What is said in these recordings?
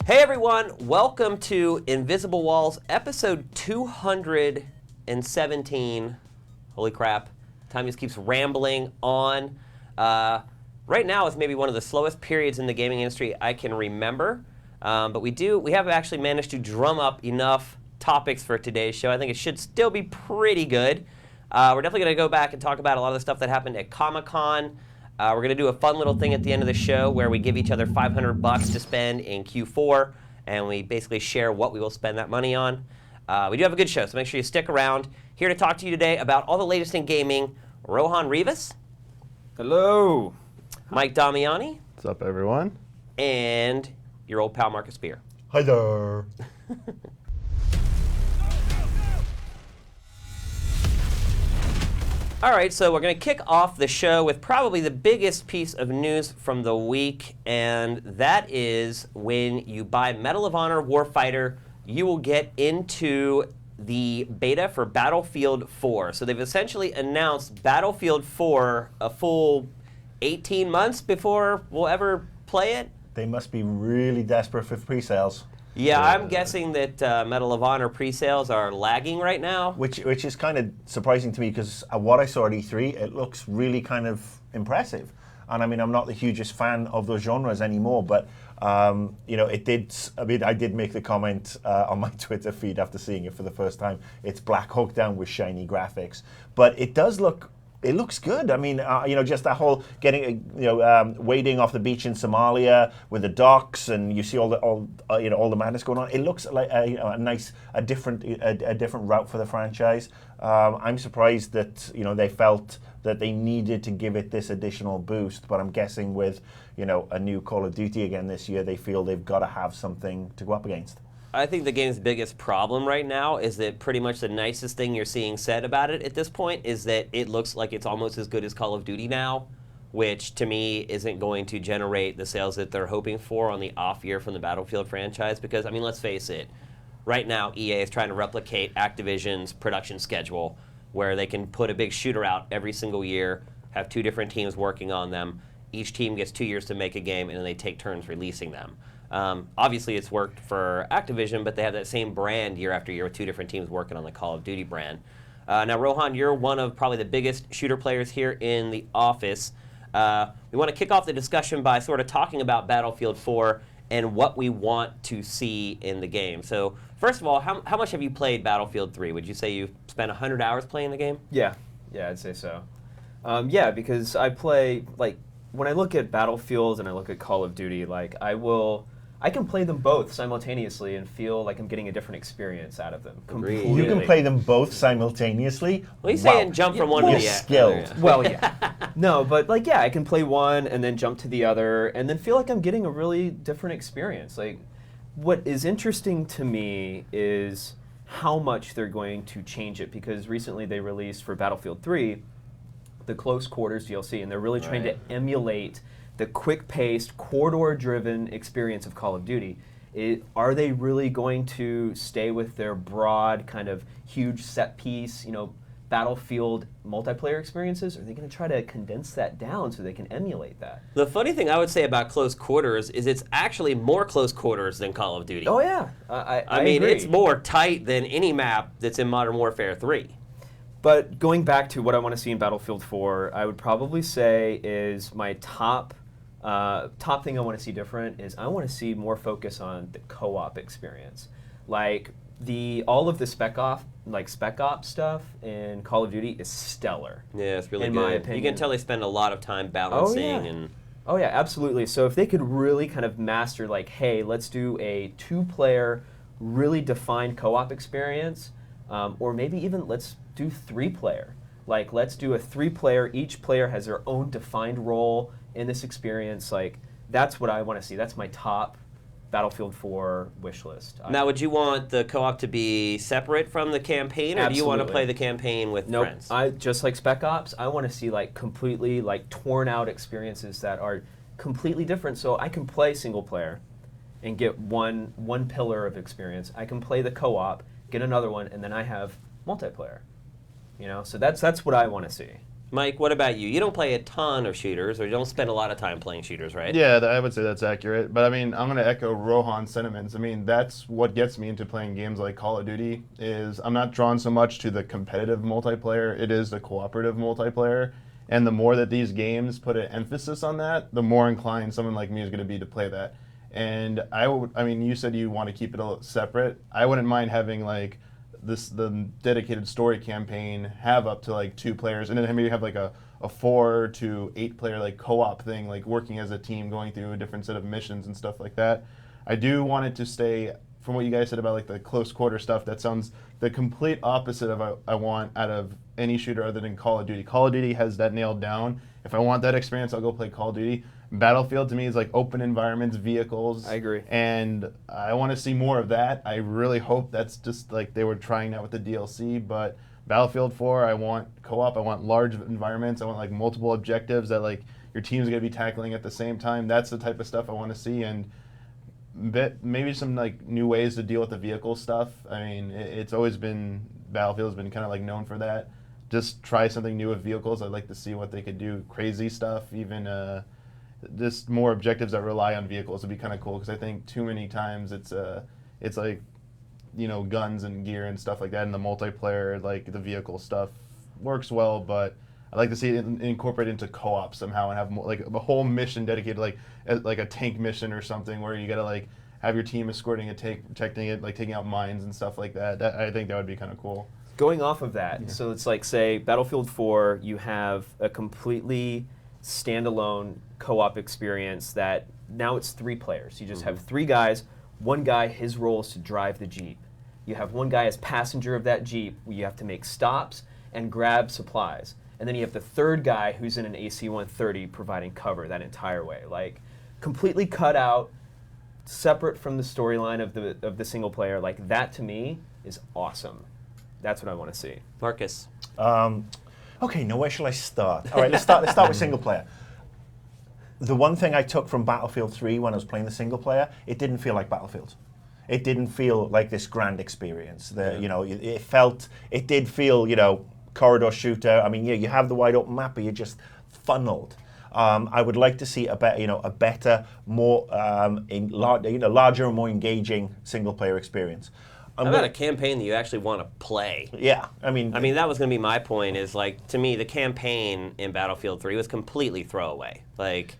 Hey everyone, welcome to Invisible Walls, episode 217. Holy crap, time just keeps rambling on. Right now is maybe one of the slowest periods in the gaming industry I can remember, but we have actually managed to drum up enough topics for today's show. I think it should still be pretty good. We're definitely going to go back and talk about a lot of the stuff that happened at Comic-Con. We're going to do a fun little thing at the end of the show where we give each other $500 to spend in Q4, and we basically share what we will spend that money on. We do have a good show, so make sure you stick around. Here to talk to you today about all the latest in gaming, Rohan Rivas. Hello. Mike Damiani. What's up, everyone? And your old pal, Marcus Beer. Hi there. All right, so we're going to kick off the show with probably the biggest piece of news from the week, and that is when you buy Medal of Honor Warfighter, you will get into the beta for Battlefield 4. So they've essentially announced Battlefield 4 a full 18 months before we'll ever play it. They must be really desperate for pre-sales. Yeah, I'm guessing that Medal of Honor pre-sales are lagging right now. Which is kind of surprising to me because what I saw at E3, it looks really kind of impressive. And I mean, I'm not the hugest fan of those genres anymore, but you know, it did. I mean, I did make the comment on my Twitter feed after seeing it for the first time. It's Black Hawk Down with shiny graphics, but it does look. It looks good. I mean, you know, just that whole getting, wading off the beach in Somalia with the docks, and you see all the madness going on. It looks like a different route for the franchise. I'm surprised that they felt that they needed to give it this additional boost, but I'm guessing with a new Call of Duty again this year, they feel they've got to have something to go up against. I think the game's biggest problem right now is that pretty much the nicest thing you're seeing said about it at this point is that it looks like it's almost as good as Call of Duty now, which to me isn't going to generate the sales that they're hoping for on the off year from the Battlefield franchise. Because, I mean, let's face it, right now EA is trying to replicate Activision's production schedule where they can put a big shooter out every single year, have two different teams working on them. Each team gets 2 years to make a game, and then they take turns releasing them. Obviously, it's worked for Activision, but they have that same brand year after year with two different teams working on the Call of Duty brand. Now, Rohan, you're one of probably the biggest shooter players here in the office. We want to kick off the discussion by sort of talking about Battlefield 4 and what we want to see in the game. So, first of all, how much have you played Battlefield 3? Would you say you've spent 100 hours playing the game? Yeah, I'd say so. Yeah, because I play, like, when I look at Battlefield and I look at Call of Duty, like, I can play them both simultaneously and feel like I'm getting a different experience out of them. Agreed. You can play them both simultaneously? Well, he's saying jump from one to the other. Skilled. Yeah. Well, yeah. No, but like, yeah, I can play one and then jump to the other and then feel like I'm getting a really different experience. Like, what is interesting to me is how much they're going to change it, because recently they released for Battlefield 3 the Close Quarters DLC, and they're really trying to emulate the quick-paced, corridor-driven experience of Call of Duty. Are they really going to stay with their broad, kind of huge set-piece, Battlefield multiplayer experiences? Or are they going to try to condense that down so they can emulate that? The funny thing I would say about Close Quarters is it's actually more close quarters than Call of Duty. Oh, yeah. I mean, agree. It's more tight than any map that's in Modern Warfare 3. But going back to what I want to see in Battlefield 4, I would probably say is my top thing I want to see different is I want to see more focus on the co-op experience. Like all of the spec ops stuff in Call of Duty is stellar. Yeah, it's really in good. My opinion. You can tell they spend a lot of time balancing Oh yeah, absolutely. So if they could really kind of master, like, hey, let's do a 2-player, really defined co-op experience, or maybe even let's do 3-player. Like, let's do a 3-player. Each player has their own defined role in this experience. Like, that's what I want to see. That's my top Battlefield 4 wish list. Now, would you want the co-op to be separate from the campaign, or do you want to play the campaign with friends? Just like Spec Ops, I want to see like completely like torn out experiences that are completely different. So I can play single player and get one pillar of experience. I can play the co-op, get another one, and then I have multiplayer. So that's what I want to see. Mike, what about you? You don't play a ton of shooters, or you don't spend a lot of time playing shooters, right? Yeah, I would say that's accurate. But I mean, I'm going to echo Rohan's sentiments. I mean, that's what gets me into playing games like Call of Duty is I'm not drawn so much to the competitive multiplayer. It is the cooperative multiplayer. And the more that these games put an emphasis on that, the more inclined someone like me is going to be to play that. And I mean, you said you want to keep it a little separate. I wouldn't mind having like the dedicated story campaign have up to like 2 players, and then maybe have like a 4 to 8 player like co-op thing, like working as a team, going through a different set of missions and stuff like that. I do want it to stay, from what you guys said about like the close quarter stuff, that sounds the complete opposite of what I want out of any shooter other than Call of Duty. Call of Duty has that nailed down. If I want that experience, I'll go play Call of Duty. Battlefield to me is like open environments, vehicles. I agree. And I want to see more of that. I really hope that's just like they were trying that with the DLC, but Battlefield 4, I want co-op, I want large environments, I want like multiple objectives that like your team's going to be tackling at the same time. That's the type of stuff I want to see, and maybe some like new ways to deal with the vehicle stuff. I mean, it's always been, Battlefield's been kind of like known for that. Just try something new with vehicles. I'd like to see what they could do. Crazy stuff, even just more objectives that rely on vehicles would be kind of cool, because I think too many times it's like, you know, guns and gear and stuff like that, and the multiplayer, like the vehicle stuff works well, but I'd like to see it incorporated into co-op somehow and have more, like a whole mission dedicated like a tank mission or something where you gotta like have your team escorting a tank, protecting it, like taking out mines and stuff like that. I think that would be kind of cool. Going off of that, so it's like, say, Battlefield 4, you have a completely standalone co-op experience that now it's 3 players. You just have 3 guys. One guy, his role is to drive the Jeep. You have one guy as passenger of that Jeep. You have to make stops and grab supplies. And then you have the third guy who's in an AC-130 providing cover that entire way. Like, completely cut out, separate from the storyline of the single player. Like, that to me is awesome. That's what I want to see. Marcus. Okay, now where shall I start? All right, let's start with single player. The one thing I took from Battlefield 3 when I was playing the single player, it didn't feel like Battlefield. It didn't feel like this grand experience. You know, it did feel, you know, corridor shooter. I mean, yeah, you have the wide open map, but you're just funneled. I would like to see a better, more, larger and more engaging single player experience. How about a campaign that you actually want to play? Yeah, I mean, that was going to be my point. Is like, to me, the campaign in Battlefield 3 was completely throwaway. Like,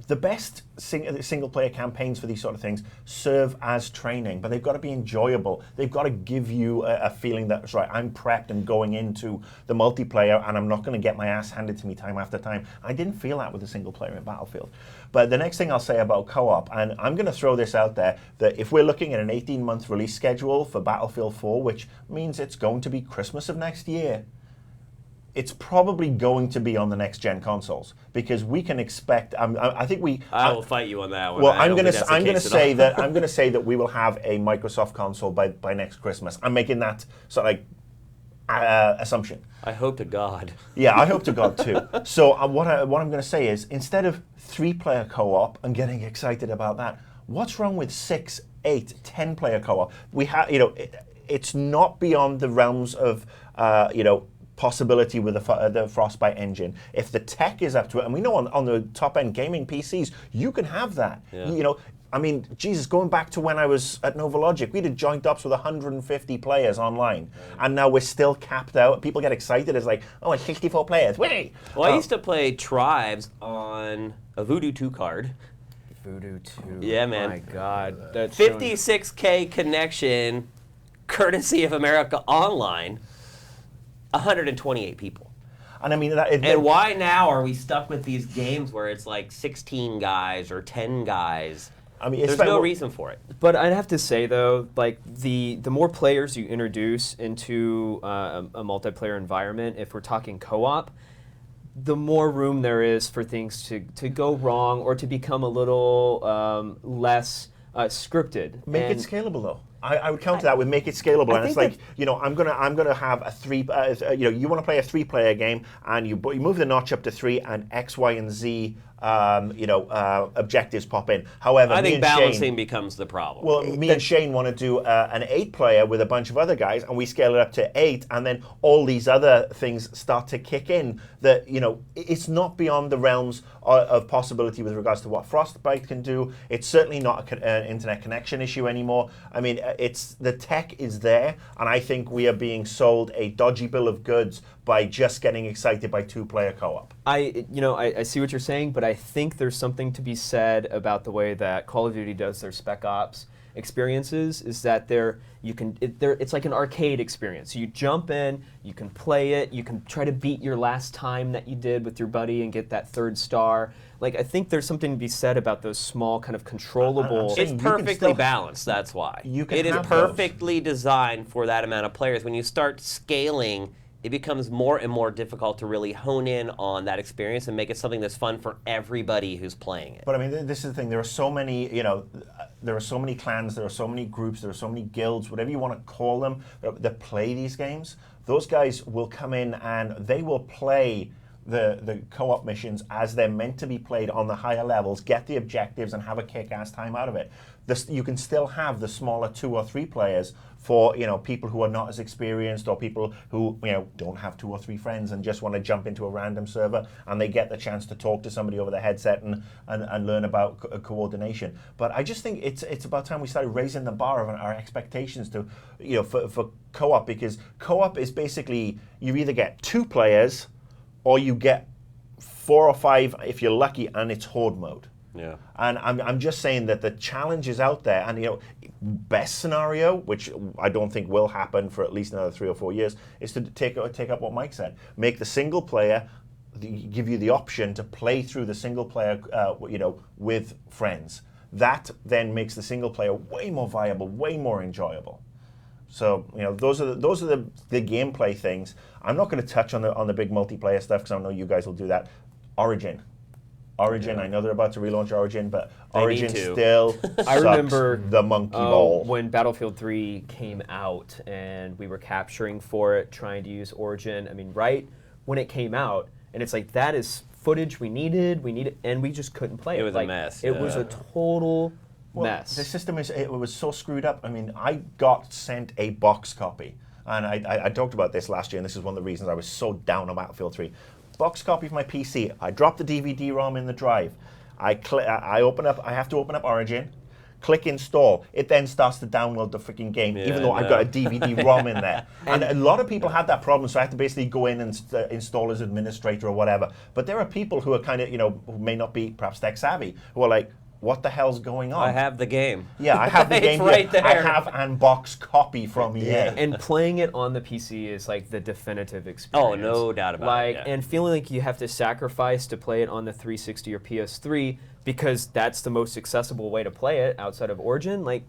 the best single-player campaigns for these sort of things serve as training, but they've got to be enjoyable. They've got to give you a feeling that, right, I'm prepped and going into the multiplayer, and I'm not going to get my ass handed to me time after time. I didn't feel that with the single-player in Battlefield. But the next thing I'll say about co-op, and I'm going to throw this out there, that if we're looking at an 18-month release schedule for Battlefield 4, which means it's going to be Christmas of next year, it's probably going to be on the next gen consoles, because we can expect. I think we. I will fight you on that one. Well, I'm going to say that we will have a Microsoft console by next Christmas. I'm making that sort of like assumption. I hope to God. Yeah, I hope to God too. So what I'm going to say is, instead of 3-player co-op and getting excited about that, what's wrong with 6, 8, 10-player co-op? We have, it's not beyond the realms of, possibility with the Frostbite engine. If the tech is up to it, and we know on the top-end gaming PCs, you can have that. Yeah. I mean, Jesus, going back to when I was at Nova Logic, we did joint ups with 150 players online, and now we're still capped out. People get excited. It's like, oh, it's 64 players. Wait! Well, I used to play Tribes on a Voodoo 2 card. Voodoo 2. Yeah, man. My God. That's 56K connection, courtesy of America Online. 128 people. And I mean, and why now are we stuck with these games where it's like 16 guys or 10 guys? I mean, there's no reason for it. But I'd have to say, though, like the more players you introduce into a multiplayer environment, if we're talking co-op, the more room there is for things to go wrong or to become a little less scripted. Make it scalable, though. I would counter that with make it scalable, and it's like, I'm gonna have a 3. You want to play a 3-player game, and you move the notch up to 3, and X, Y, and Z objectives pop in. However, I me think and balancing Shane, becomes the problem. well, me and Shane want to do an 8-player with a bunch of other guys, and we scale it up to 8, and then all these other things start to kick in. That it's not beyond the realms of possibility with regards to what Frostbite can do. It's certainly not an internet connection issue anymore. I mean, it's the tech is there, and I think we are being sold a dodgy bill of goods by just getting excited by 2-player co-op. I see what you're saying, but I think there's something to be said about the way that Call of Duty does their Spec Ops experiences. Is that it's like an arcade experience. You jump in, you can play it, you can try to beat your last time that you did with your buddy and get that 3rd star. Like, I think there's something to be said about those small kind of controllable. It's perfectly balanced, that's why. It is perfectly designed for that amount of players. When you start scaling, it becomes more and more difficult to really hone in on that experience and make it something that's fun for everybody who's playing it. But I mean, this is the thing. There are so many, there are so many clans, there are so many groups, there are so many guilds, whatever you want to call them, that play these games. Those guys will come in and they will play the co-op missions as they're meant to be played on the higher levels, get the objectives, and have a kick-ass time out of it. You can still have the smaller 2 or 3 players for people who are not as experienced, or people who don't have 2 or 3 friends and just want to jump into a random server, and they get the chance to talk to somebody over the headset and learn about coordination. But I just think it's about time we started raising the bar of our expectations to for co-op, because co-op is basically you either get 2 players or you get 4 or 5 if you're lucky, and it's horde mode. Yeah. And I'm just saying that the challenge is out there, and best scenario, which I don't think will happen for at least another 3 or 4 years, is to take up what Mike said. Make the single player, give you the option to play through the single player, with friends. That then makes the single player way more viable, way more enjoyable. So those are the gameplay things. I'm not going to touch on the big multiplayer stuff because I know you guys will do that. Origin, I know they're about to relaunch Origin, but Origin still I remember the monkey ball. When Battlefield 3 came out and we were capturing for it, trying to use Origin. I mean, right when it came out, and it's like, that is footage we needed, and we just couldn't play it. It was a mess. It was a total mess. The system it was so screwed up. I mean, I got sent a box copy, and I talked about this last year, and this is one of the reasons I was so down on Battlefield 3. Box copy of my PC. I drop the DVD-ROM in the drive. I have to open up Origin, click install. It then starts to download the freaking game, even though I've got a DVD-ROM in there. And a lot of people had that problem, so I had to basically go in and install as administrator or whatever. But there are people who are kind of, who may not be perhaps tech-savvy, who are like, what the hell's going on? I have the game. Yeah, I have the game right here. there. I have an box copy from EA. And playing it on the PC is like the definitive experience. Oh, no doubt about it. Yeah. And feeling like you have to sacrifice to play it on the 360 or PS3 because that's the most accessible way to play it outside of Origin, like,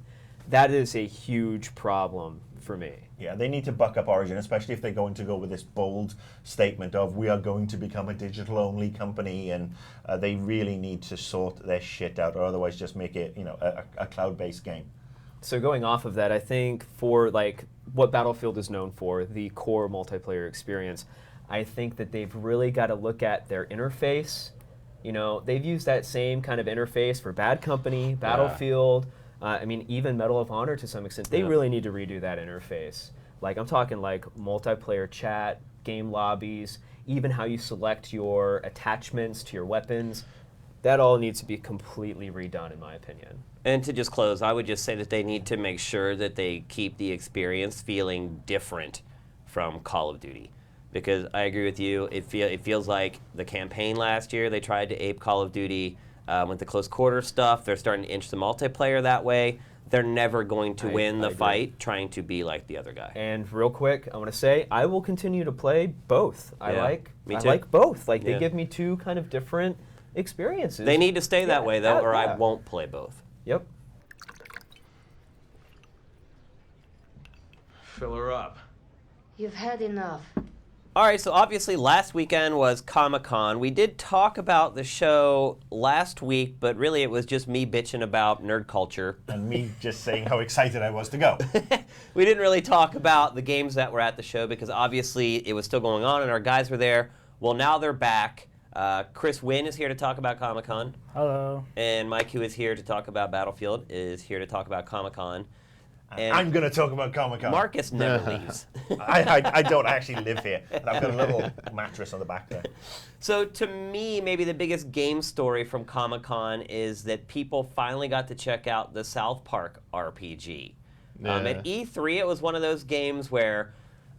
that is a huge problem for me. Yeah, they need to buck up Origin, especially if they're going to go with this bold statement of we are going to become a digital-only company, and they really need to sort their shit out, or otherwise just make it, a cloud-based game. So going off of that, I think for like what Battlefield is known for, the core multiplayer experience, I think that they've really got to look at their interface. They've used that same kind of interface for Bad Company, Battlefield. Even Medal of Honor to some extent. They really need to redo that interface. Like, I'm talking like multiplayer chat, game lobbies, even how you select your attachments to your weapons. That all needs to be completely redone, in my opinion. And to just close, I would just say that they need to make sure that they keep the experience feeling different from Call of Duty. Because I agree with you, it feels like the campaign last year, they tried to ape Call of Duty. With the close quarter stuff, they're starting to inch the multiplayer that way. They're never going to win the fight trying to be like the other guy. And real quick, I want to say, I will continue to play both. I like both. Like, they give me two kind of different experiences. They need to stay that way, though, or I won't play both. Yep. Fill her up. You've had enough. All right, so obviously last weekend was Comic-Con. We did talk about the show last week, but really it was just me bitching about nerd culture. And me just saying how excited I was to go. We didn't really talk about the games that were at the show because obviously it was still going on and our guys were there. Well, now they're back. Chris Wynn is here to talk about Comic-Con. Hello. And Mike, who is here to talk about Battlefield, is here to talk about Comic-Con. And I'm going to talk about Comic-Con. Marcus never leaves. I don't actually live here. But I've got a little mattress on the back there. So to me, maybe the biggest game story from Comic-Con is that people finally got to check out the South Park RPG. At E3, it was one of those games where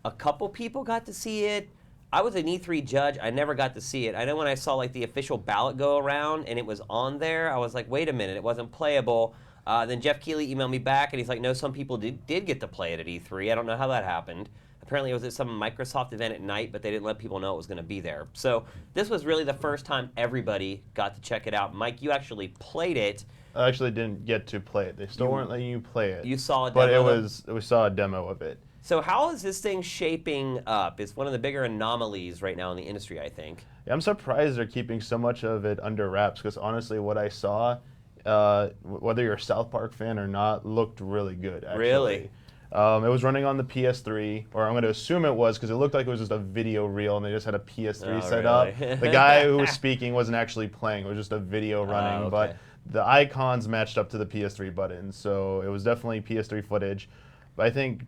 a couple people got to see it. I was an E3 judge. I never got to see it. I know when I saw like the official ballot go around and it was on there, I was like, wait a minute, it wasn't playable. Then Jeff Keighley emailed me back, and he's like, no, some people did get to play it at E3. I don't know how that happened. Apparently, it was at some Microsoft event at night, but they didn't let people know it was going to be there. So this was really the first time everybody got to check it out. Mike, you actually played it. I actually didn't get to play it. They still weren't letting you play it. You saw a but demo? we saw a demo of it. So how is this thing shaping up? It's one of the bigger anomalies right now in the industry, I think. Yeah, I'm surprised they're keeping so much of it under wraps, because honestly, what I saw, whether you're a South Park fan or not, looked really good, actually. Really? It was running on the PS3, or I'm going to assume it was, because it looked like it was just a video reel, and they just had a PS3 set up. Really? The guy who was speaking wasn't actually playing. It was just a video running, okay. but the icons matched up to the PS3 buttons, so it was definitely PS3 footage. But I think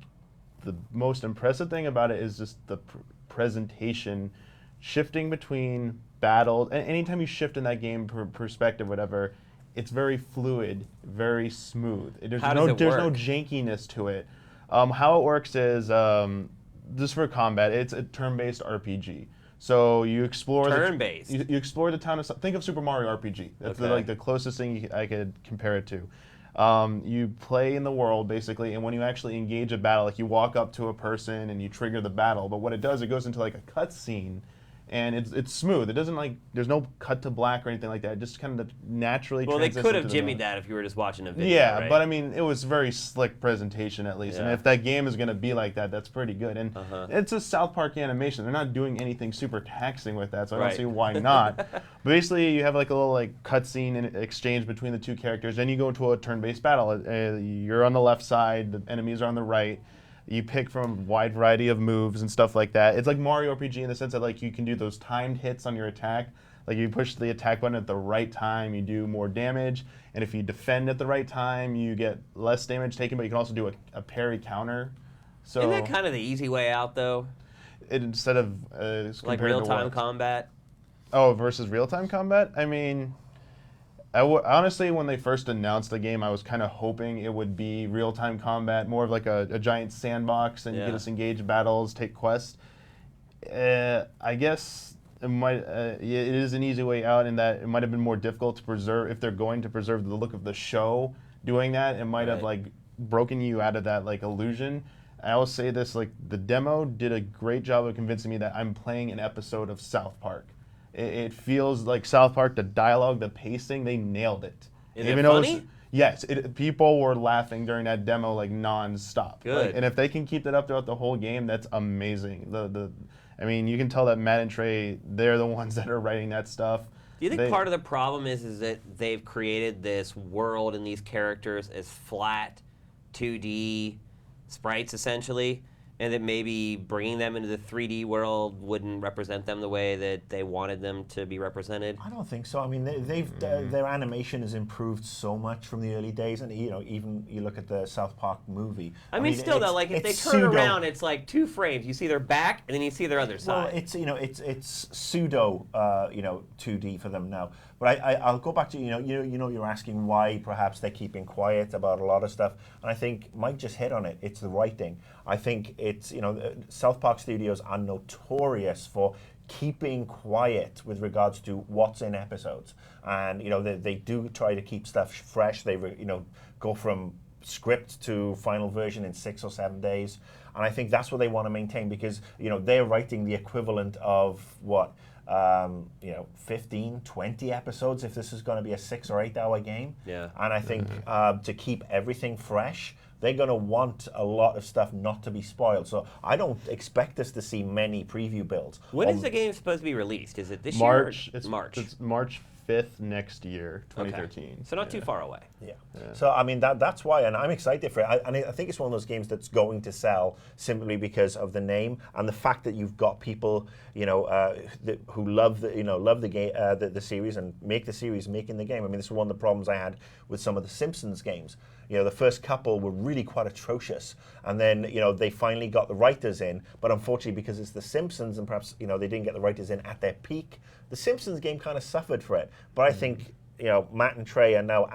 the most impressive thing about it is just the presentation, shifting between battles. And anytime you shift in that game perspective, whatever, it's very fluid, very smooth. There's How does it there's no work? jankiness to it. How it works is, just for combat, it's a turn-based RPG. So you explore Turn-based? You explore the town of. Think of Super Mario RPG. That's Okay. like the closest thing I could compare it to. You play in the world, basically, and when you actually engage a battle, like you walk up to a person and you trigger the battle, but what it does, it goes into like a cutscene, and it's smooth. It doesn't like, there's no cut to black or anything like that. It just kind of naturally Well, they transitions could have to the jimmied mode. that if you were just watching a video, Yeah, right? but I mean, it was very slick presentation at least. And Yeah. if that game is going to be like that, that's pretty good. And it's a South Park animation. They're not doing anything super taxing with that, so I Right. don't see why not. But basically, you have like a little like cutscene and exchange between the two characters. Then you go into a turn-based battle. You're on the left side, the enemies are on the right. You pick from a wide variety of moves and stuff like that. It's like Mario RPG in the sense that like you can do those timed hits on your attack. Like you push the attack button at the right time, you do more damage. And if you defend at the right time, you get less damage taken, but you can also do a parry counter. So Isn't that kind of the easy way out, though? instead of Like compared to real-time what? combat? Oh, versus real-time combat? I mean, honestly, when they first announced the game, I was kind of hoping it would be real-time combat, more of like a giant sandbox, and you Yeah. can just engage battles, take quests. I guess it might. It is an easy way out in that it might have been more difficult to preserve if they're going to preserve the look of the show. Doing that, it might have Right. like broken you out of that like illusion. I will say this: like the demo did a great job of convincing me that I'm playing an episode of South Park. It feels like South Park. The dialogue, the pacing, they nailed it. Is it though funny? Yes, people were laughing during that demo like non-stop. Good. Like, and if they can keep that up throughout the whole game, that's amazing. I mean, you can tell that Matt and Trey, they're the ones that are writing that stuff. Do you think part of the problem is that they've created this world and these characters as flat, 2D sprites, essentially, and that maybe bringing them into the 3D world wouldn't represent them the way that they wanted them to be represented? I don't think so. I mean, their animation has improved so much from the early days, and even you look at the South Park movie. I mean, still though, like if they it's turn pseudo- around, it's like 2 frames. You see their back, and then you see their other Well, side. it's pseudo 2D for them now. But I'll go back to you're asking why perhaps they're keeping quiet about a lot of stuff, and I think Mike just hit on it. It's the writing. I think it's South Park Studios are notorious for keeping quiet with regards to what's in episodes, and they do try to keep stuff fresh. They go from script to final version in 6 or 7 days, and I think that's what they want to maintain because they're writing the equivalent of what 15, 20 episodes if this is going to be a 6 or 8 hour game. Yeah. And I think to keep everything fresh, they're going to want a lot of stuff not to be spoiled. So I don't expect us to see many preview builds. When is the game supposed to be released? Is it this March. year? Or March. It's March 5th next year, 2013. Okay. So not too far away. Yeah. So I mean that's why, and I'm excited for it. And I think it's one of those games that's going to sell simply because of the name and the fact that you've got people, who love the game, the series, and make the series making the game. I mean, this is one of the problems I had with some of the Simpsons games. The first couple were really quite atrocious, and then they finally got the writers in. But unfortunately, because it's the Simpsons, and perhaps they didn't get the writers in at their peak, the Simpsons game kind of suffered for it. But I think Matt and Trey are now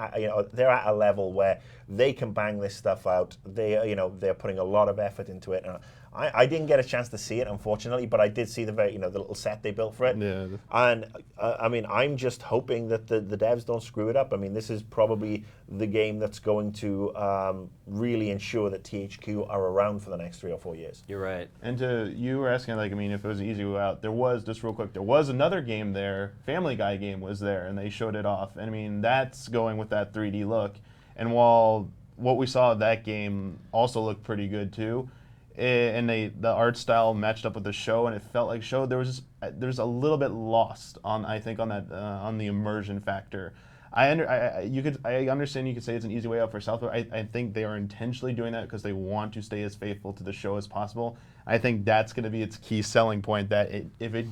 they're at a level where they can bang this stuff out. They're putting a lot of effort into it. And I didn't get a chance to see it, unfortunately, but I did see the the little set they built for it. Yeah. And I mean, I'm just hoping that the devs don't screw it up. I mean, this is probably the game that's going to really ensure that THQ are around for the next 3 or 4 years. You're right. And you were asking, if it was an easy way out, there was, just real quick, there was another game there, Family Guy game was there, and they showed it off. And I mean, that's going with that 3D look. And while what we saw of that game also looked pretty good too, and the art style matched up with the show, and it felt like show, there's a little bit lost on, I think, on that on the immersion factor. I understand you could say it's an easy way out for South, but I think they are intentionally doing that because they want to stay as faithful to the show as possible. I think that's going to be its key selling point, that if it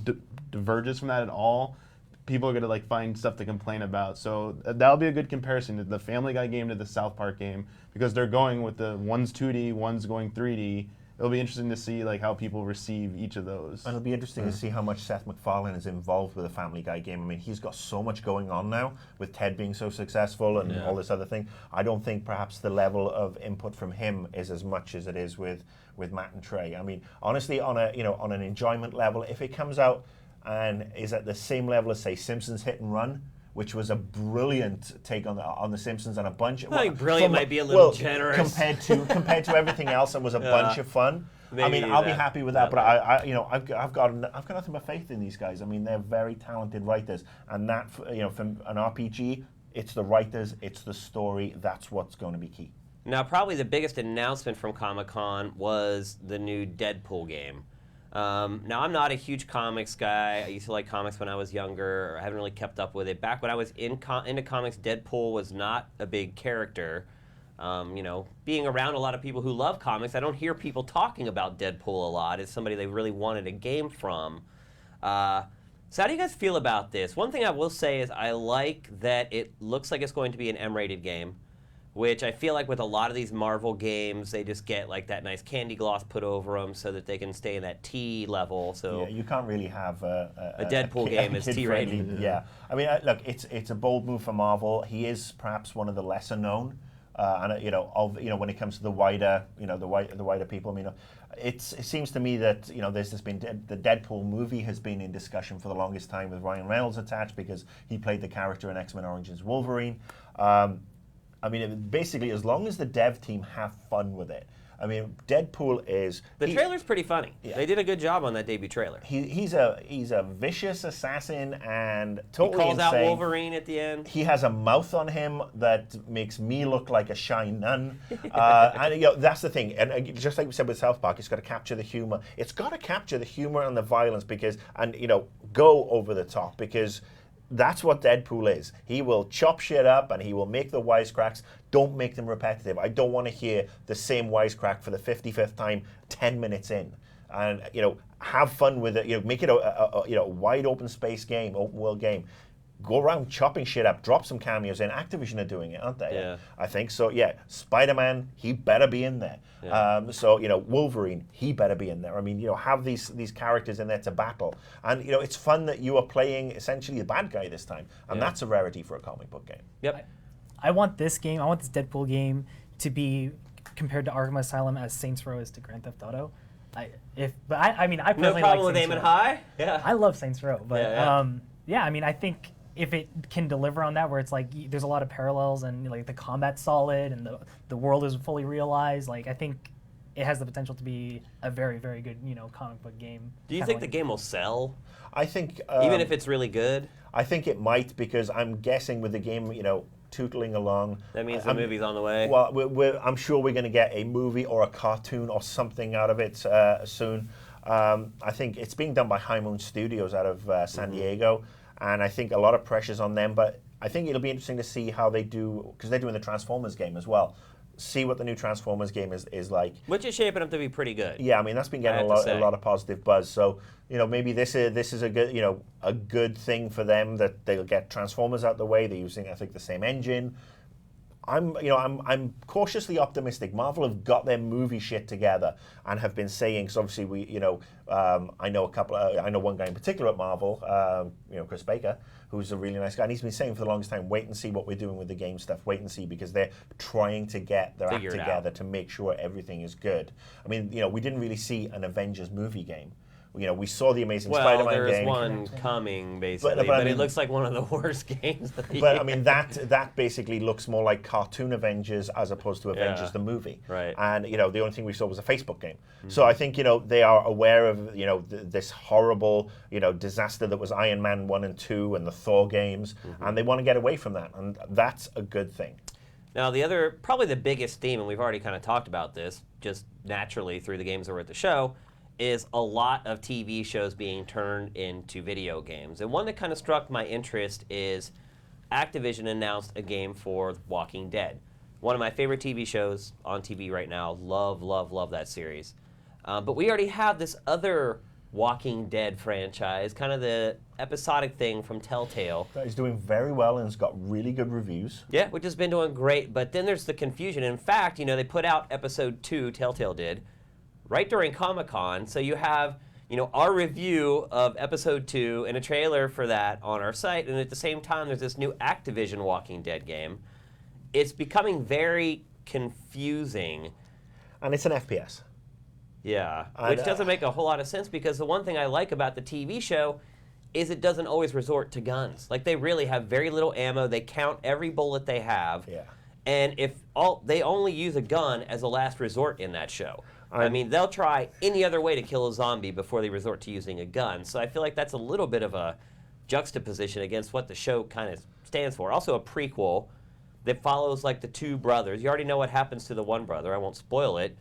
diverges from that at all, people are going to find stuff to complain about. So that'll be a good comparison to the Family Guy game to the South Park game, because they're going with the one's 2D, one's going 3D. It'll be interesting to see how people receive each of those. And it'll be interesting to see how much Seth MacFarlane is involved with the Family Guy game. I mean, he's got so much going on now with Ted being so successful and all this other thing. I don't think perhaps the level of input from him is as much as it is with Matt and Trey. I mean, honestly, on an enjoyment level, if it comes out and is at the same level as, say, Simpsons Hit and Run, which was a brilliant take on the Simpsons, and a bunch of... I think brilliant might be a little generous. Compared to everything else, and was a bunch of fun. I mean, I'll be happy with that, but I've got nothing but faith in these guys. I mean, they're very talented writers, and that from an RPG, it's the writers, it's the story. That's what's going to be key. Now, probably the biggest announcement from Comic-Con was the new Deadpool game. Now, I'm not a huge comics guy. I used to like comics when I was younger. I haven't really kept up with it. Back when I was into comics, Deadpool was not a big character. Being around a lot of people who love comics, I don't hear people talking about Deadpool a lot. It's somebody they really wanted a game from. So how do you guys feel about this? One thing I will say is I like that it looks like it's going to be an M-rated game, which I feel like with a lot of these Marvel games, they just get that nice candy gloss put over them so that they can stay in that T level. So yeah, you can't really have a Deadpool game is T-rated. Yeah, I mean, look, it's a bold move for Marvel. He is perhaps one of the lesser known, and when it comes to the wider, the wider people. I mean, it seems to me that there's been the Deadpool movie has been in discussion for the longest time with Ryan Reynolds attached, because he played the character in X-Men Origins Wolverine. I mean, basically, as long as the dev team have fun with it. I mean, Deadpool is... The trailer's pretty funny. Yeah. They did a good job on that debut trailer. He's a vicious assassin and totally He calls insane. out Wolverine at the end. He has a mouth on him that makes me look like a shy nun. And that's the thing. And just like we said with South Park, it's got to capture the humor. It's got to capture the humor and the violence and go over the top, because... That's what Deadpool is. He will chop shit up and he will make the wisecracks. Don't make them repetitive. I don't want to hear the same wisecrack for the 55th time 10 minutes in. And, have fun with it. Make it a wide open space game, open world game. Go around chopping shit up, drop some cameos in. Activision are doing it, aren't they? Yeah. I think so. Yeah, Spider-Man, he better be in there. Yeah. Wolverine, he better be in there. I mean, have these characters in there to battle, and it's fun that you are playing essentially the bad guy this time, and that's a rarity for a comic book game. Yep. I want this Deadpool game to be compared to Arkham Asylum as Saints Row is to Grand Theft Auto. I personally No problem with Saints aiming Row. high. Yeah. I love Saints Row, but Yeah. I mean, I think if it can deliver on that, where it's there's a lot of parallels and the combat's solid and the world is fully realized, I think it has the potential to be a very, very good comic book game. Do you think the game will sell? I think Even if it's really good? I think it might, because I'm guessing with the game, tootling along. That means the movie's on the way. Well, I'm sure we're going to get a movie or a cartoon or something out of it soon. I think it's being done by High Moon Studios out of San Diego. and I think a lot of pressure's on them. But I think it'll be interesting to see how they do, because they're doing the Transformers game as well. See what the new Transformers game is like. Which is shaping up to be pretty good. Yeah, I mean that's been getting a lot of positive buzz. So maybe this is a good a good thing for them, that they'll get Transformers out the way. They're using, I think, the same engine. I'm cautiously optimistic. Marvel have got their movie shit together and have been saying, because obviously I know I know one guy in particular at Marvel, Chris Baker, who's a really nice guy, and he's been saying for the longest time, wait and see what we're doing with the game stuff, wait and see, because they're trying to get their act together to make sure everything is good. I mean, we didn't really see an Avengers movie game. We saw the Amazing Spider-Man game. There's one coming, basically, but it looks like one of the worst games of the year. I mean, that basically looks more like cartoon Avengers as opposed to Avengers the movie. Right. And, the only thing we saw was a Facebook game. So I think, they are aware of, this horrible, disaster that was Iron Man 1 and 2 and the Thor games, and they want to get away from that, and that's a good thing. Now, probably the biggest theme, and we've already kind of talked about this, just naturally through the games that were at the show, is a lot of TV shows being turned into video games. And one that kind of struck my interest is Activision announced a game for Walking Dead. One of my favorite TV shows on TV right now. Love, love, love that series. But we already have this other Walking Dead franchise, kind of the episodic thing from Telltale. That is doing very well and has got really good reviews. Yeah, which has been doing great. But then there's the confusion. In fact, they put out episode 2, Telltale did, right during Comic-Con. So you have, our review of episode 2 and a trailer for that on our site, and at the same time there's this new Activision Walking Dead game. It's becoming very confusing. And it's an FPS. Yeah, which doesn't make a whole lot of sense, because the one thing I like about the TV show is it doesn't always resort to guns. Like, they really have very little ammo. They count every bullet they have. Yeah. And they only use a gun as a last resort in that show. I mean, they'll try any other way to kill a zombie before they resort to using a gun. So I feel like that's a little bit of a juxtaposition against what the show kind of stands for. Also a prequel that follows, like, the two brothers. You already know what happens to the one brother. I won't spoil it.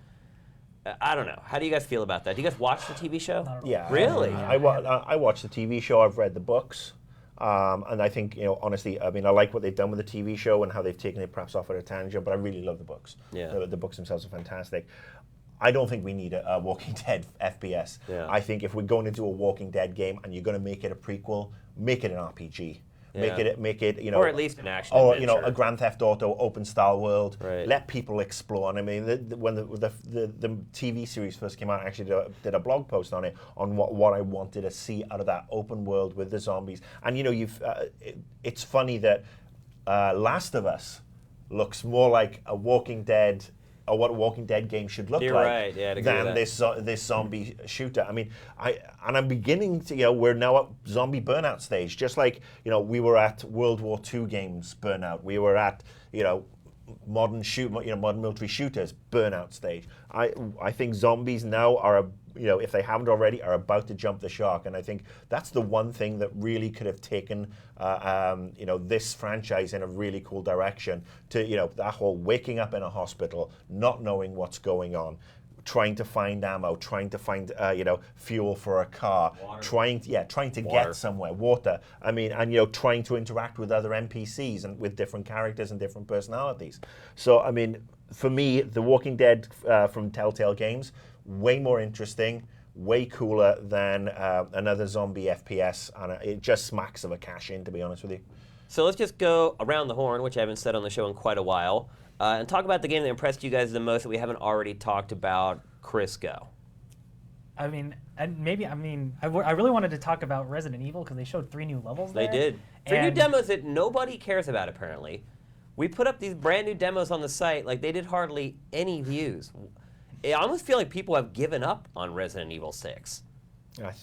I don't know. How do you guys feel about that? Do you guys watch the TV show? Yeah. Really? I watched the TV show. I've read the books. And I think, honestly, I like what they've done with the TV show and how they've taken it perhaps off at a tangent, but I really love the books. Yeah. The books themselves are fantastic. I don't think we need a Walking Dead FPS. Yeah. I think if we're going to do a Walking Dead game and you're going to make it a prequel, make it an RPG. Yeah. Make it, or at least an action or adventure. a Grand Theft Auto open style world. Right. Let people explore. And I mean, when the TV series first came out, I actually did a blog post on it, on what I wanted to see out of that open world with the zombies. And it's funny that Last of Us looks more like a Walking Dead, or what a Walking Dead game should look You're like, right. Yeah, I'd agree than with this zombie shooter. I mean, I'm beginning to, we're now at zombie burnout stage, just like, we were at World War II games burnout. We were at, modern military shooters burnout stage. I think zombies now are if they haven't already, are about to jump the shark. And I think that's the one thing that really could have taken, this franchise in a really cool direction. To, that whole waking up in a hospital, not knowing what's going on, trying to find ammo, trying to find, fuel for a car, trying to get somewhere, water. I mean, and trying to interact with other NPCs and with different characters and different personalities. So, I mean, for me, The Walking Dead from Telltale Games, way more interesting, way cooler than another zombie FPS, and it just smacks of a cash in, to be honest with you. So let's just go around the horn, which I haven't said on the show in quite a while, and talk about the game that impressed you guys the most that we haven't already talked about. Chris, go. I really wanted to talk about Resident Evil because they showed 3 new levels there. They did. 3 new demos that nobody cares about, apparently. We put up these brand new demos on the site, like they did hardly any views. I almost feel like people have given up on Resident Evil 6.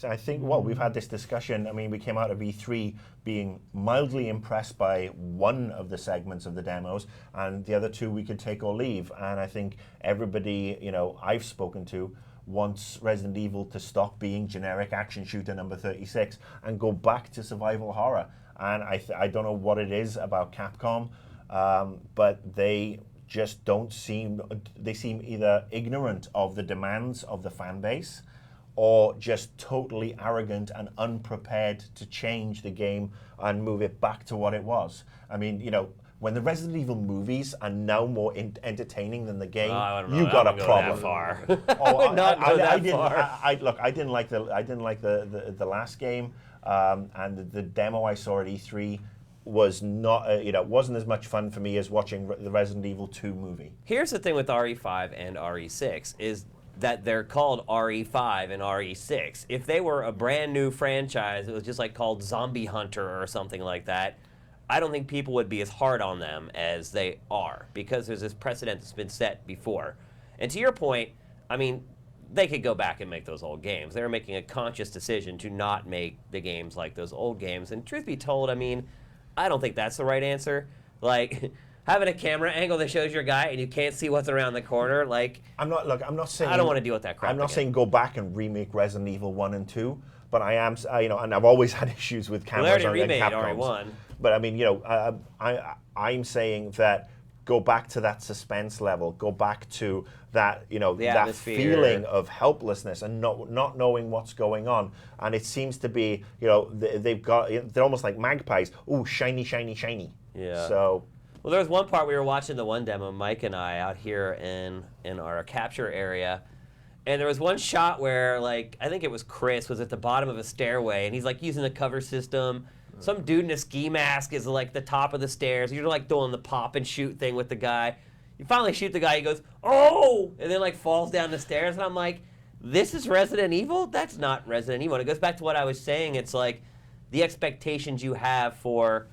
I think, we've had this discussion. I mean, we came out of E3 being mildly impressed by one of the segments of the demos, and the other 2 we could take or leave. And I think everybody, I've spoken to, wants Resident Evil to stop being generic action shooter number 36 and go back to survival horror. And I don't know what it is about Capcom, but they just don't seem, they seem either ignorant of the demands of the fan base, or just totally arrogant and unprepared to change the game and move it back to what it was. I mean, you know, when the Resident Evil movies are now more entertaining than the game, I don't know. you got I a wouldn't problem. Go that far. Oh, I would not go that didn't. far. Look, I didn't like the last game, and the demo I saw at E3 was not, you know, wasn't as much fun for me as watching the Resident Evil 2 movie. Here's the thing with RE5 and RE6 is that they're called RE5 and RE6. If they were a brand new franchise, it was just like called Zombie Hunter or something like that, I don't think people would be as hard on them as they are, because there's this precedent that's been set before. And to your point, I mean, they could go back and make those old games. They were making a conscious decision to not make the games like those old games. And truth be told, I mean, I don't think that's the right answer. Like, having a camera angle that shows your guy and you can't see what's around the corner, like... I'm not saying... I don't want to deal with that crap I'm not again. saying go back and remake Resident Evil 1 and 2, but I am, you know, and I've always had issues with Well, they cameras already on remade Capcoms. RE1. But I mean, you know, I'm saying that go back to that suspense level, go back to that, you know, The that atmosphere. feeling of helplessness and not knowing what's going on. And it seems to be, you know, they're almost like magpies. Ooh, shiny, shiny, shiny. Yeah. So... Well, there was one part we were watching the one demo, Mike and I, out here in our capture area, and there was one shot where, like, I think it was Chris was at the bottom of a stairway, and he's like using the cover system. Some dude in a ski mask is like the top of the stairs. You're like doing the pop and shoot thing with the guy. You finally shoot the guy. He goes, "Oh!" and then like falls down the stairs, and I'm like, "This is Resident Evil? That's not Resident Evil." And it goes back to what I was saying. It's like the expectations you have for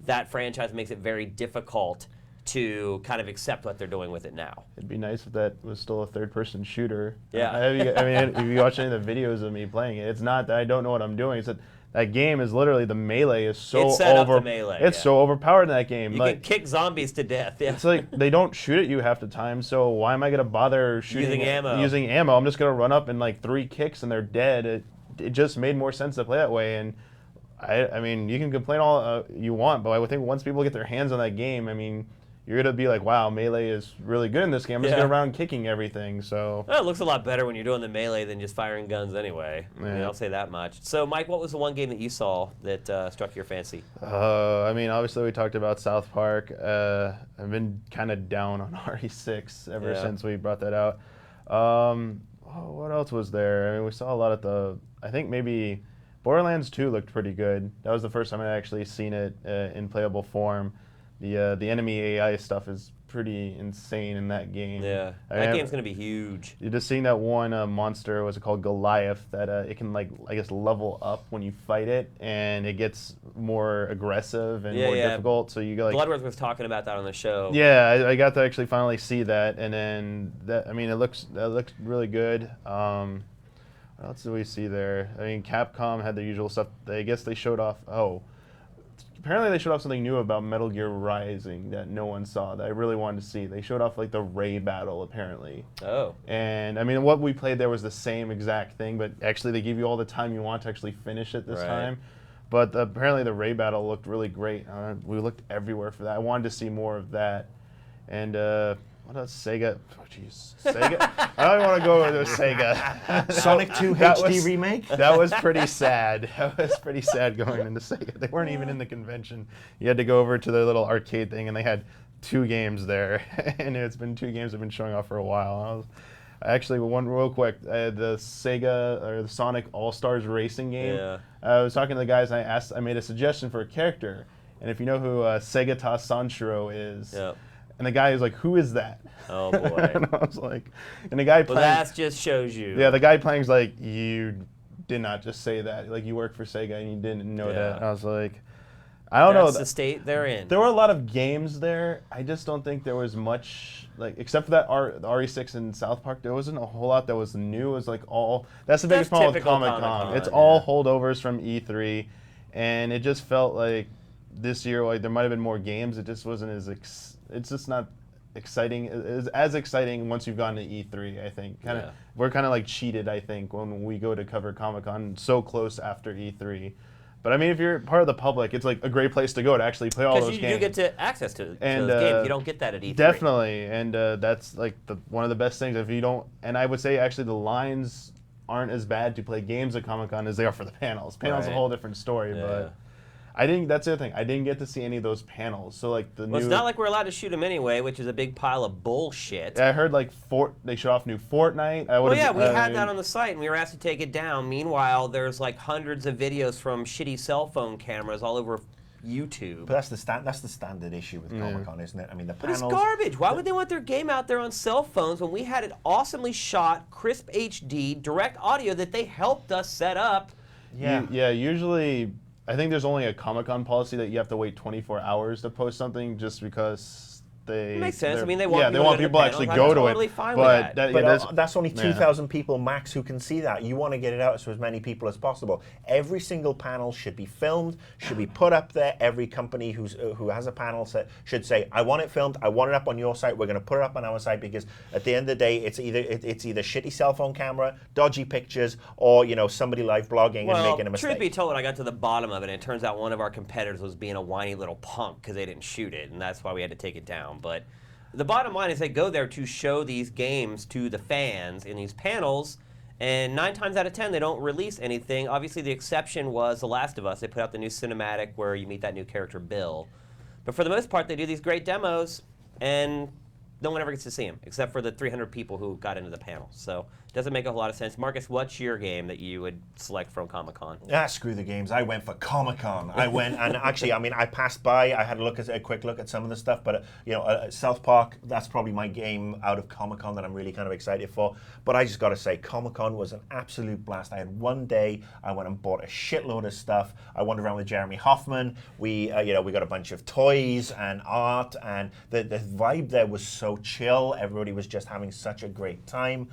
that franchise makes it very difficult to kind of accept what they're doing with it now. It'd be nice if that was still a third-person shooter. Yeah. I mean, if you watch any of the videos of me playing it, it's not that I don't know what I'm doing. It's that that game is literally, the melee is so It's set up to melee, It's yeah. so overpowered in that game. You like, can kick zombies to death. Yeah. it's like they don't shoot at you half the time, so why am I gonna bother shooting Using ammo. Using ammo, I'm just gonna run up and like 3 kicks and they're dead. It just made more sense to play that way. And I mean, you can complain all you want, but I would think once people get their hands on that game, I mean, you're gonna be like, wow, melee is really good in this game. I'm just Yeah. going around kicking everything. So Well, it looks a lot better when you're doing the melee than just firing guns anyway. I mean, Yeah. I'll say that much. So, Mike, what was the one game that you saw that struck your fancy? I mean, obviously we talked about South Park. I've been kind of down on RE6 ever Yeah. since we brought that out. What else was there? I mean, we saw a lot at I think maybe Borderlands 2 looked pretty good. That was the first time I'd actually seen it in playable form. The enemy AI stuff is pretty insane in that game. Yeah, I that mean, game's going to be huge. You're just seeing that one monster, was it called Goliath, that it can, like, I guess, level up when you fight it, and it gets more aggressive and more difficult. So you go like, Bloodworth was talking about that on the show. yeah, I got to actually finally see that, and then that, I mean, that looks really good. What else did we see there? I mean, Capcom had the usual stuff. I guess they showed off. Apparently they showed off something new about Metal Gear Rising that no one saw that I really wanted to see. They showed off like the Ray battle apparently. Oh. And I mean, what we played there was the same exact thing, but actually they give you all the time you want to actually finish it this Right. time. But apparently the Ray battle looked really great. We looked everywhere for that. I wanted to see more of that. And what else? Sega. Oh, jeez. Sega. I don't want to go with Sega. Sonic 2 That HD was- remake? That was pretty sad. That was pretty sad going into Sega. They weren't even in the convention. You had to go over to their little arcade thing, and they had 2 games there. And it's been 2 games they've been showing off for a while. Actually, one real quick, the Sega or the Sonic All-Stars Racing game. Yeah. I was talking to the guys, and I made a suggestion for a character. And if you know who Segata Sanshiro is, Yep. and the guy is like, "Who is that?" Oh, boy. And I was like, and the guy Well, playing, that just shows you. yeah, the guy playing's like, "You did not just say that. Like, you work for Sega and you didn't know Yeah. that." And I was like, I don't know. That's the state they're in. There were a lot of games there. I just don't think there was much, like, except for that the RE6 in South Park, there wasn't a whole lot that was new. It was like all, that's the biggest problem with typical Comic-Con. Comic-Con, It's yeah. all holdovers from E3, and it just felt like this year, like, there might have been more games. It just wasn't it's just not exciting. It's as exciting once you've gone to E3, I think. Yeah. We're kind of like cheated, I think, when we go to cover Comic-Con so close after E3. But I mean, if you're part of the public, it's like a great place to go to actually play all Because those you games. do get to access to And, those games. You don't get that at E3. Definitely, and that's like one of the best things. If you don't, and I would say actually the lines aren't as bad to play games at Comic-Con as they are for the panels. Panels Right. a whole different story, Yeah. but I didn't. That's the other thing. I didn't get to see any of those panels. So like the Well, new. it's not like we're allowed to shoot them anyway, which is a big pile of bullshit. I heard like they showed off new Fortnite. Well, yeah, we had that on the site, and we were asked to take it down. Meanwhile, there's like hundreds of videos from shitty cell phone cameras all over YouTube. But that's the standard issue with Comic-Con, isn't it? I mean, the But it's panels. garbage. Why would they want their game out there on cell phones when we had it awesomely shot, crisp HD, direct audio that they helped us set up? Yeah. Usually, I think there's only a Comic-Con policy that you have to wait 24 hours to post something, just because they. It makes sense. they're- I mean, they want yeah, people they want to go to people the to actually panels. go I'm to totally it. fine with but that. But that's only 2,000 people max who can see that. You want to get it out to as many people as possible. Every single panel should be filmed, should be put up there. Every company who has a panel should say, I want it filmed, I want it up on your site, we're going to put it up on our site, because at the end of the day, it's either shitty cell phone camera, dodgy pictures, or somebody live blogging and making a mistake. Truth be told, I got to the bottom of it, and it turns out one of our competitors was being a whiny little punk because they didn't shoot it, and that's why we had to take it down. But the bottom line is they go there to show these games to the fans in these panels, and 9 times out of 10 they don't release anything. Obviously the exception was The Last of Us. They put out the new cinematic where you meet that new character Bill. But for the most part they do these great demos, and no one ever gets to see them, except for the 300 people who got into the panel. So it doesn't make a whole lot of sense. Marcus, what's your game that you would select from Comic-Con? Screw the games. I went for Comic-Con. I went, and actually, I mean, I passed by. I had a quick look at some of the stuff, but South Park. That's probably my game out of Comic-Con that I'm really kind of excited for. But I just got to say, Comic-Con was an absolute blast. I had one day. I went and bought a shitload of stuff. I wandered around with Jeremy Hoffman. We got a bunch of toys and art, and the vibe there was so chill. Everybody was just having such a great time.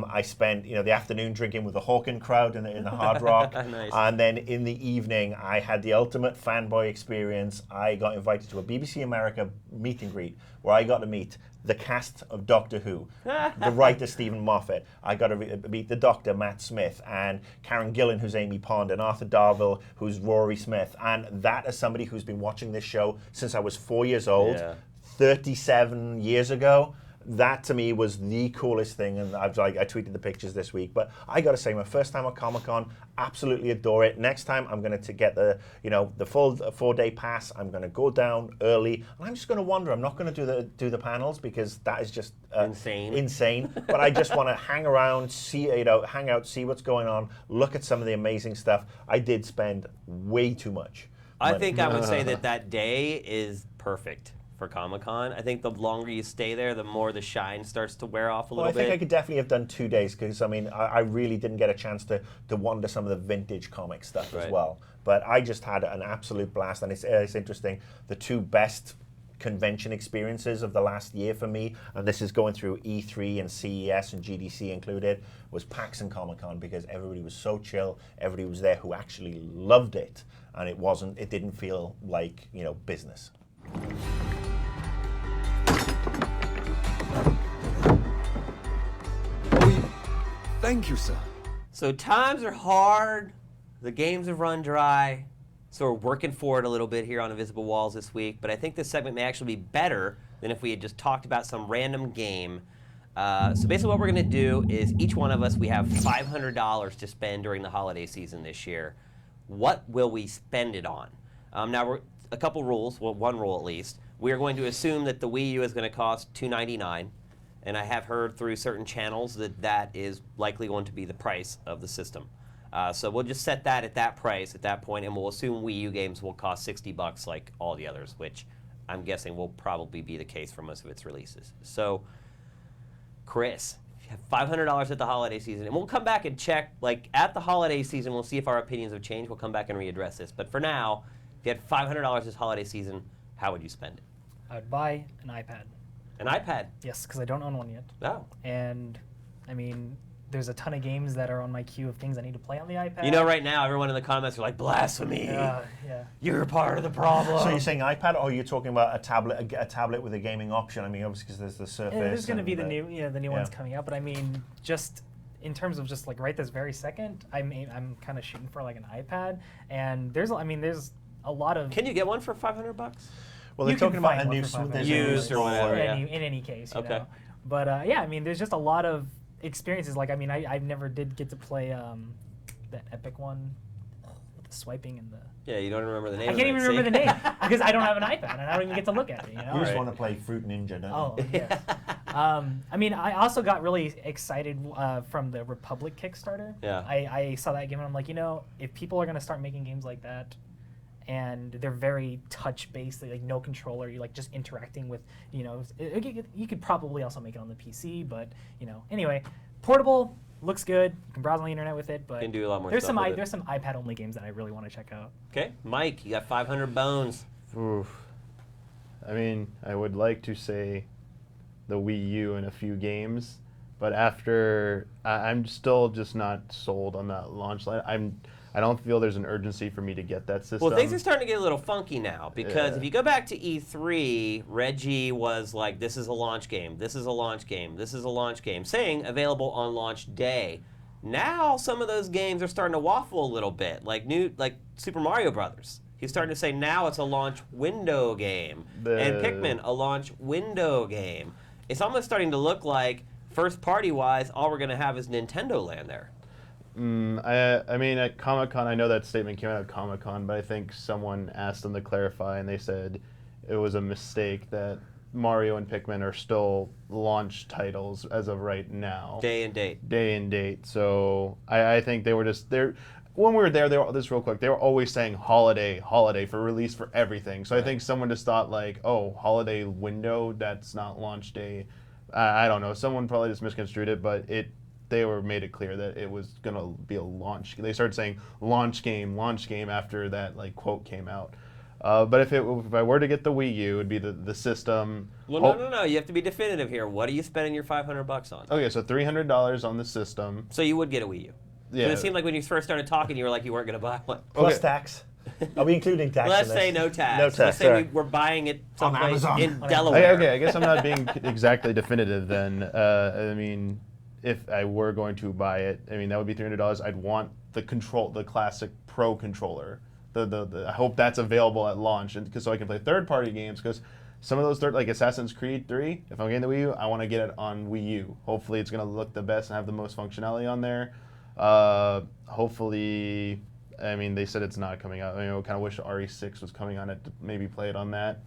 I spent the afternoon drinking with the Hawken crowd in the Hard Rock. Nice. And then in the evening, I had the ultimate fanboy experience. I got invited to a BBC America meet and greet where I got to meet the cast of Doctor Who, the writer Stephen Moffat. I got to meet the Doctor, Matt Smith, and Karen Gillan, who's Amy Pond, and Arthur Darvill, who's Rory Smith. And that is somebody who's been watching this show since I was 4 years old, 37 years ago. That to me was the coolest thing, and I tweeted the pictures this week. But I got to say, my first time at Comic-Con, absolutely adore it. Next time, I'm going to get the full 4-day pass. I'm going to go down early, and I'm just going to wander. I'm not going to do the panels because that is just insane. But I just want to hang around, hang out, see what's going on, look at some of the amazing stuff. I did spend way too much money. I think I would say that day is perfect for Comic-Con. I think the longer you stay there, the more the shine starts to wear off a little bit. I think I could definitely have done 2 days, because I mean, I really didn't get a chance to wander some of the vintage comic stuff as well. But I just had an absolute blast, and it's interesting. The 2 best convention experiences of the last year for me, and this is going through E3 and CES and GDC included, was PAX and Comic-Con, because everybody was so chill. Everybody was there who actually loved it, and it didn't feel like business. Thank you, sir. So times are hard. The games have run dry. So we're working for it a little bit here on Invisible Walls this week. But I think this segment may actually be better than if we had just talked about some random game. So basically what we're going to do is each one of us, we have $500 to spend during the holiday season this year. What will we spend it on? Now, a couple rules. Well, one rule at least. We are going to assume that the Wii U is going to cost $299. And I have heard through certain channels that is likely going to be the price of the system. So we'll just set that at that price at that point, and we'll assume Wii U games will cost $60 like all the others, which I'm guessing will probably be the case for most of its releases. So, Chris, if you have $500 at the holiday season, and we'll come back and check, like at the holiday season, we'll see if our opinions have changed. We'll come back and readdress this. But for now, if you had $500 this holiday season, how would you spend it? I would buy an iPad. An iPad? Yes, because I don't own one yet. Oh. And, I mean, there's a ton of games that are on my queue of things I need to play on the iPad. You know, right now, everyone in the comments are like, blasphemy. Yeah. You're part of the problem. So you're saying iPad, or you're talking about a tablet with a gaming option? I mean, obviously, because there's the Surface. Yeah, there's going to be the new yeah. ones coming out, but I mean, just in terms of just like right this very second, I'm kind of shooting for like an iPad, and there's a lot of. Can you get one for $500? Well, they're You can talking about find a one new for $500. Used or whatever. In any case, you Okay. know. But yeah, I mean, there's just a lot of experiences. Like, I mean, I never did get to play that Epic one with the swiping and the. Yeah, you don't remember the name. I can't even remember the name because I don't have an iPad and I don't even get to look at it. You know. You just want to play Fruit Ninja, don't Oh, you? yes. I mean, I also got really excited from the Republic Kickstarter. Yeah. I saw that game and I'm like, if people are going to start making games like that and they're very touch-based, like no controller, you're like just interacting with, you could probably also make it on the PC, but, anyway, portable, looks good. You can browse on the internet with it, but Can do a lot more there's stuff with it. there's some iPad-only games that I really want to check out. Okay, Mike, you got 500 bones. Oof. I mean, I would like to say the Wii U in a few games, but I'm still just not sold on that launch line. I don't feel there's an urgency for me to get that system. Well, things are starting to get a little funky now because Yeah. if you go back to E3, Reggie was like, "This is a launch game. This is a launch game. This is a launch game," saying available on launch day. Now some of those games are starting to waffle a little bit, like Super Mario Brothers. He's starting to say now it's a launch window game, and Pikmin a launch window game. It's almost starting to look like first party wise, all we're going to have is Nintendo Land there. I mean, at Comic-Con, I know that statement came out at Comic-Con, but I think someone asked them to clarify, and they said it was a mistake that Mario and Pikmin are still launch titles as of right now. Day and date. Day and date. So I think they were just there. When we were there, this real quick, they were always saying holiday for release for everything. So I think someone just thought like, oh, holiday window, that's not launch day. I don't know. Someone probably just misconstrued it, but they made it clear that it was going to be a launch. They started saying launch game after that quote came out. But if I were to get the Wii U, it would be the system. Well, no. You have to be definitive here. What are you spending your $500 on? Okay, so $300 on the system. So you would get a Wii U. Yeah. But it seemed like when you first started talking, you were like you weren't going to buy one. Plus tax. Are we including tax? Let's in this? say no tax. No tax. Let's say we're buying it On someplace Amazon. in Delaware. Okay, I guess I'm not being exactly definitive then. I mean, if I were going to buy it, I mean, that would be $300. I'd want the classic Pro Controller. I hope that's available at launch, and so I can play third-party games, because some of those like Assassin's Creed 3, if I'm getting the Wii U, I want to get it on Wii U. Hopefully it's going to look the best and have the most functionality on there. Hopefully, I mean, they said it's not coming out. I kind of wish RE6 was coming on it to maybe play it on that.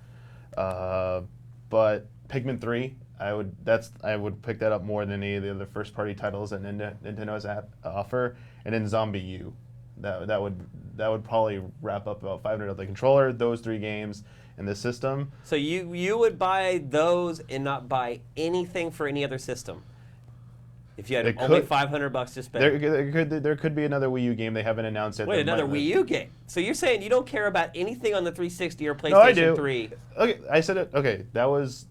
But Pikmin 3, I would pick that up more than any of the other first-party titles that Nintendo has offer. And then Zombie U, that would probably wrap up about $500 of the controller, those 3 games, and the system. So you would buy those and not buy anything for any other system if you had only $500 to spend. There could be another Wii U game they haven't announced yet. Wait, another Wii U game? So you're saying you don't care about anything on the 360 or PlayStation No, I do. 3? Okay, I said it. Okay, that was.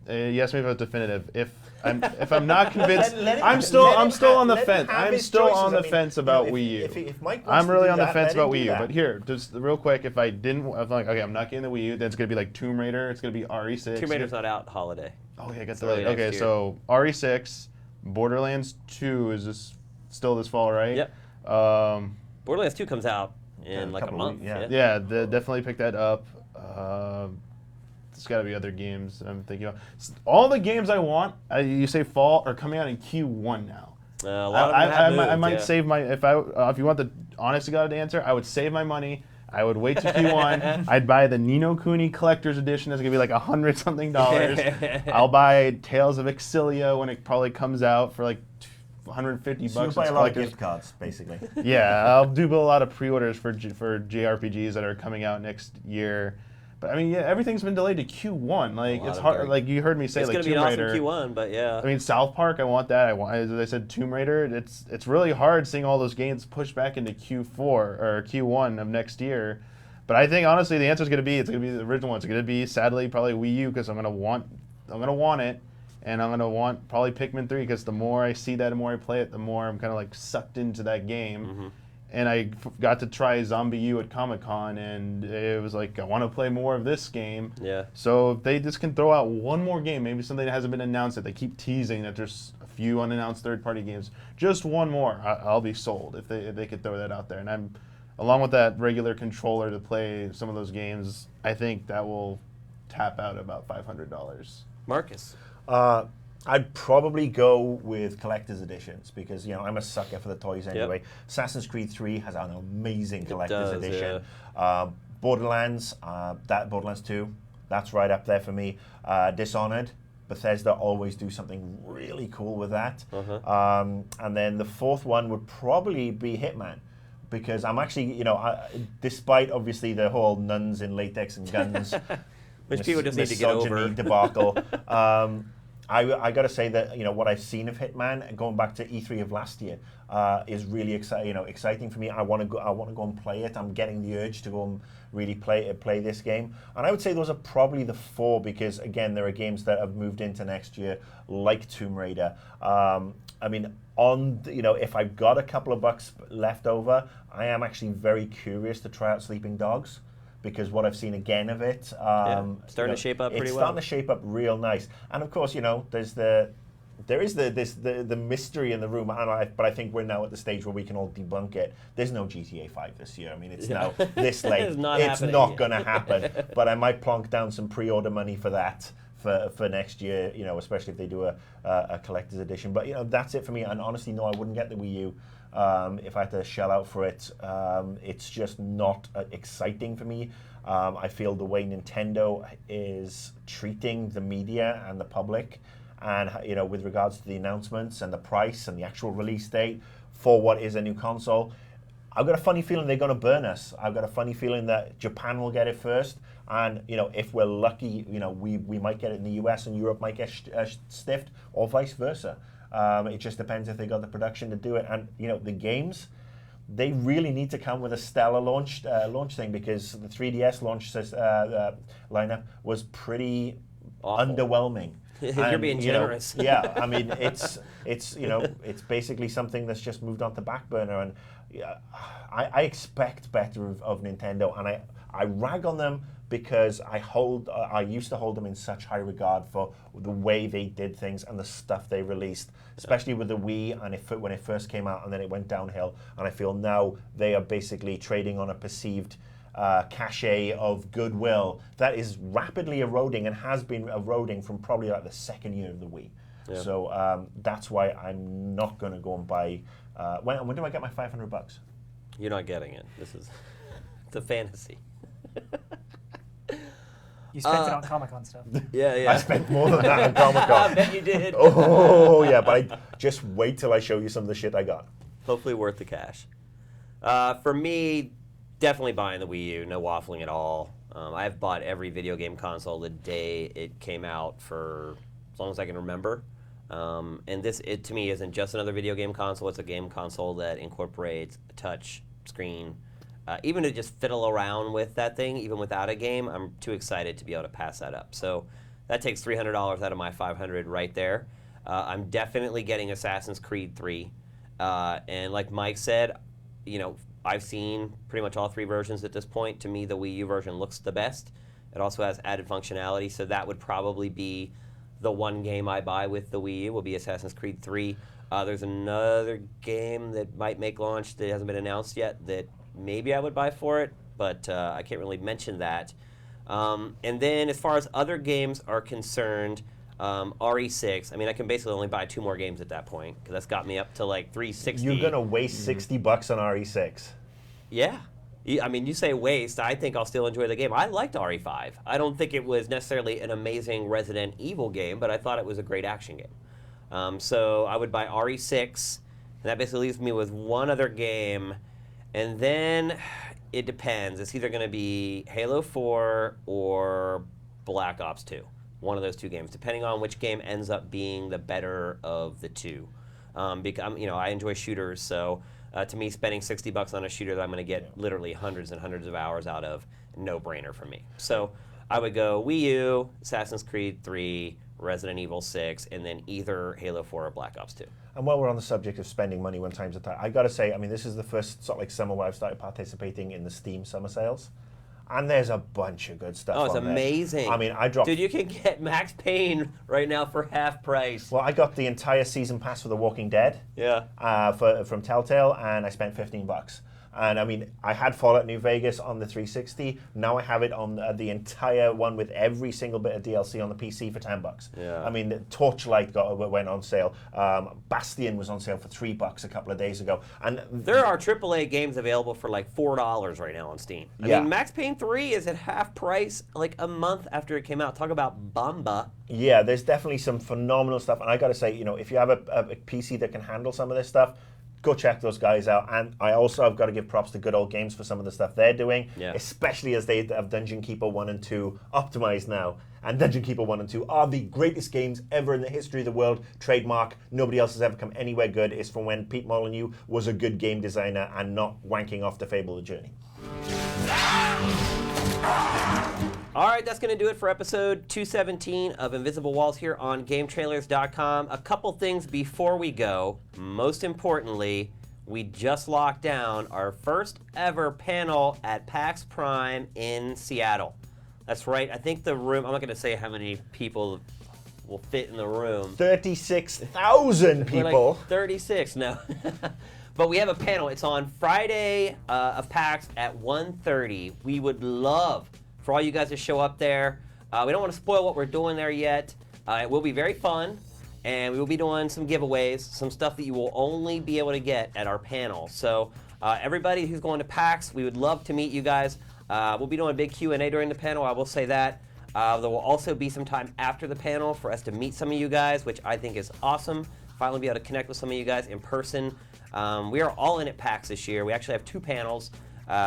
You asked me if I was definitive. If I'm not convinced, I'm still on the fence. I'm still on the fence about Wii U. If Mike wants I'm really to do on the that, fence let him about do Wii U. that. But here, just real quick, if I was like, okay, I'm not getting the Wii U, then it's gonna be like Tomb Raider. It's gonna be RE6. Tomb Raider's not out holiday. Oh yeah, I got It's the early next okay. year. So RE6, Borderlands 2 is still this fall, right? Yep. Borderlands 2 comes out in like a couple of month. weeks, Yeah, definitely pick that up. There's got to be other games that I'm thinking of. All the games I want, you say fall, are coming out in Q1 now. A lot of them have moved, I might yeah. save my if you want the honest to God answer, I would save my money. I would wait till Q1. I'd buy the Ni no Kuni collector's edition. That's gonna be like $100-something. I'll buy Tales of Exilia when it probably comes out for like $150. So you buy It's a lot of collector's. gift cards, basically. Yeah, I'll do a lot of pre-orders for JRPGs that are coming out next year. But I mean, yeah, everything's been delayed to Q1. Like lot it's of hard. them. Like you heard me say, It's like going to be Tomb an awesome Raider. Q1, but yeah. I mean, South Park. I want that. As I said, Tomb Raider. It's really hard seeing all those games pushed back into Q4 or Q1 of next year. But I think honestly, the answer is going to be the original one. It's going to be sadly probably Wii U, because I'm going to want it, and I'm going to want probably Pikmin 3, because the more I see that, the more I play it, the more I'm kind of like sucked into that game. Mm-hmm. And I got to try Zombie U at Comic-Con, and it was like, I want to play more of this game. Yeah. So if they just can throw out one more game, maybe something that hasn't been announced, that they keep teasing that there's a few unannounced third-party games, just one more, I'll be sold if they could throw that out there. And I'm, along with that regular controller to play some of those games, I think that will tap out about $500. Marcus. I'd probably go with collector's editions because, you know, I'm a sucker for the toys anyway. Assassin's Creed 3 has an amazing collector's edition. Borderlands, Borderlands 2, that's right up there for me. Dishonored, Bethesda always do something really cool with that. And then the fourth one would probably be Hitman. Because I'm actually, you know, despite obviously the whole nuns in latex and guns, which people just need to get over, debacle, I got to say that, you know, what I've seen of Hitman, going back to E3 of last year, is really exciting for me. I want to go and play it. I'm getting the urge to go and really play this game. And I would say those are probably the four because, again, there are games that have moved into next year, like Tomb Raider. I mean, if I've got a couple of bucks left over, I am actually very curious to try out Sleeping Dogs. Because what I've seen again of it, starting to shape up pretty well. It's starting to shape up real nice, and of course, you know, there is the mystery in the room, but I think we're now at the stage where we can all debunk it. There's no GTA 5 this year. I mean, it's now this late. It's not going to happen. But I might plonk down some pre-order money for that for next year. You know, especially if they do a collector's edition. But you know, that's it for me. And honestly, no, I wouldn't get the Wii U. If I had to shell out for it, it's just not exciting for me. I feel the way Nintendo is treating the media and the public, and you know, with regards to the announcements and the price and the actual release date for what is a new console, I've got a funny feeling they're going to burn us. I've got a funny feeling that Japan will get it first, and you know, if we're lucky, you know, we might get it in the US and Europe might get stiffed, or vice versa. It just depends if they got the production to do it. And you know, the games, they really need to come with a stellar launch thing, because the 3DS launch lineup was pretty underwhelming. You're being generous. Know, yeah, I mean, it's you know, it's basically something that's just moved on to back burner. And I expect better of Nintendo, and I rag on them because I used to hold them in such high regard for the way they did things and the stuff they released, especially with the Wii and when it first came out, and then it went downhill. And I feel now they are basically trading on a perceived cachet of goodwill that is rapidly eroding and has been eroding from probably like the second year of the Wii. Yeah. So that's why I'm not going to go and buy. When do I get my $500? You're not getting it. It's a fantasy. You spent it on Comic-Con stuff. Yeah. I spent more than that on Comic-Con. I bet you did. Oh, yeah, but just wait till I show you some of the shit I got. Hopefully worth the cash. For me, definitely buying the Wii U, no waffling at all. I've bought every video game console the day it came out for as long as I can remember. And this, to me, isn't just another video game console. It's a game console that incorporates a touch screen. Even to just fiddle around with that thing, even without a game, I'm too excited to be able to pass that up. So that takes $300 out of my $500 right there. I'm definitely getting Assassin's Creed 3. And like Mike said, you know, I've seen pretty much all three versions at this point. To me, the Wii U version looks the best. It also has added functionality, so that would probably be the one game I buy with the Wii U, will be Assassin's Creed 3. There's another game that might make launch that hasn't been announced yet that maybe I would buy for it, but I can't really mention that. And then as far as other games are concerned, RE6, I mean, I can basically only buy 2 more games at that point, because that's got me up to like 360. You're going to waste $60 on RE6. Yeah. I mean, you say waste, I think I'll still enjoy the game. I liked RE5. I don't think it was necessarily an amazing Resident Evil game, but I thought it was a great action game. So I would buy RE6, and that basically leaves me with one other game. And then it depends. It's either going to be Halo 4 or Black Ops 2. One of those 2 games, depending on which game ends up being the better of the 2. Because, you know, I enjoy shooters, so to me, spending $60 on a shooter that I'm going to get literally hundreds and hundreds of hours out of, no-brainer for me. So I would go Wii U, Assassin's Creed 3, Resident Evil 6, and then either Halo 4 or Black Ops 2. And while we're on the subject of spending money when times are tight, I got to say, I mean, this is the first sort of like summer where I've started participating in the Steam summer sales. And there's a bunch of good stuff. Oh, it's on amazing. There. I mean, I dropped. Dude, you can get Max Payne right now for half price. Well, I got the entire season pass for The Walking Dead. Yeah. From Telltale, and I spent $15. And I mean, I had Fallout New Vegas on the 360. Now I have it on the entire one with every single bit of DLC on the PC for $10. Yeah. I mean, Torchlight went on sale. Bastion was on sale for $3 a couple of days ago. And There are AAA games available for like $4 right now on Steam. I Yeah. mean, Max Payne 3 is at half price like a month after it came out. Talk about Bamba. yeah, there's definitely some phenomenal stuff. And I got to say, you know, if you have a PC that can handle some of this stuff, go check those guys out. And I also have got to give props to Good Old Games for some of the stuff they're doing, especially as they have Dungeon Keeper 1 and 2 optimized now. And Dungeon Keeper 1 and 2 are the greatest games ever in the history of the world. Trademark. Nobody else has ever come anywhere good. It's from when Pete Molyneux was a good game designer and not wanking off to Fable the Journey. All right, that's going to do it for episode 217 of Invisible Walls here on GameTrailers.com. A couple things before we go. Most importantly, we just locked down our first ever panel at PAX Prime in Seattle. That's right. I think the room, I'm not going to say how many people will fit in the room. 36,000 people. Like 36, no. But we have a panel. It's on Friday of PAX at 1:30. We would love for all you guys to show up there. We don't want to spoil what we're doing there yet. It will be very fun, and we will be doing some giveaways, some stuff that you will only be able to get at our panel. So everybody who's going to PAX, we would love to meet you guys. We'll be doing a big Q&A during the panel, I will say that. There will also be some time after the panel for us to meet some of you guys, which I think is awesome. Finally be able to connect with some of you guys in person. We are all in at PAX this year. We actually have two panels.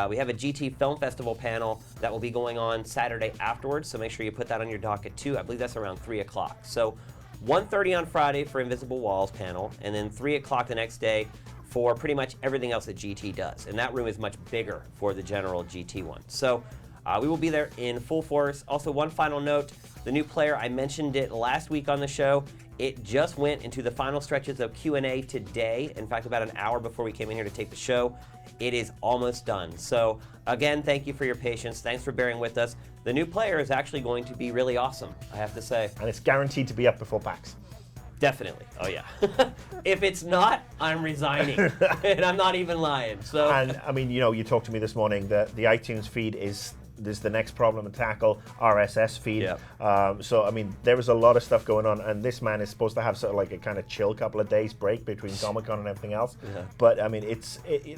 We have a GT Film Festival panel that will be going on Saturday afterwards, so make sure you put that on your docket too. I believe that's around 3 o'clock. So 1:30 on Friday for Invisible Walls panel, and then 3 o'clock the next day for pretty much everything else that GT does. And that room is much bigger for the general GT one. So we will be there in full force. Also, one final note, the new player, I mentioned it last week on the show. It just went into the final stretches of Q&A today. In fact, about an hour before we came in here to take the show. It is almost done. So again, thank you for your patience. Thanks for bearing with us. The new player is actually going to be really awesome, I have to say. And it's guaranteed to be up before PAX. Definitely. Oh, yeah. If it's not, I'm resigning. And I'm not even lying. So. And I mean, you know, you talked to me this morning that the iTunes feed is the next problem to tackle, RSS feed. Yeah. So, I mean, there was a lot of stuff going on, and this man is supposed to have sort of like a kind of chill couple of days break between Comic-Con and everything else. Yeah. But, I mean,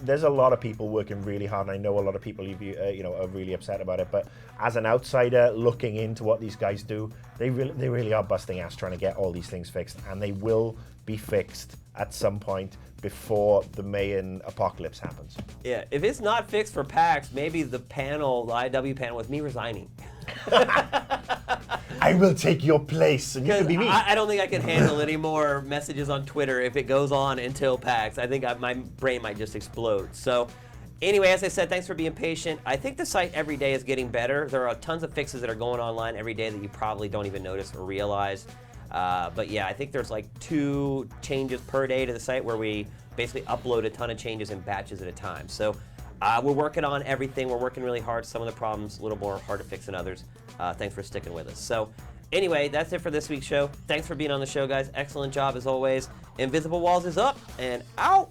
there's a lot of people working really hard, and I know a lot of people you know, are really upset about it. But as an outsider looking into what these guys do, they really are busting ass trying to get all these things fixed, and they will be fixed at some point before the Mayan apocalypse happens. Yeah, if it's not fixed for PAX, maybe the panel, the IW panel, with me resigning. I will take your place, and you can be me. I don't think I can handle any more messages on Twitter if it goes on until PAX. I think my brain might just explode. So anyway, as I said, thanks for being patient. I think the site every day is getting better. There are tons of fixes that are going online every day that you probably don't even notice or realize. But yeah, I think there's like 2 changes per day to the site where we basically upload a ton of changes in batches at a time. So we're working on everything. We're working really hard. Some of the problems a little more hard to fix than others. Thanks for sticking with us. So anyway, that's it for this week's show. Thanks for being on the show, guys. Excellent job as always. Invisible Walls is up and out.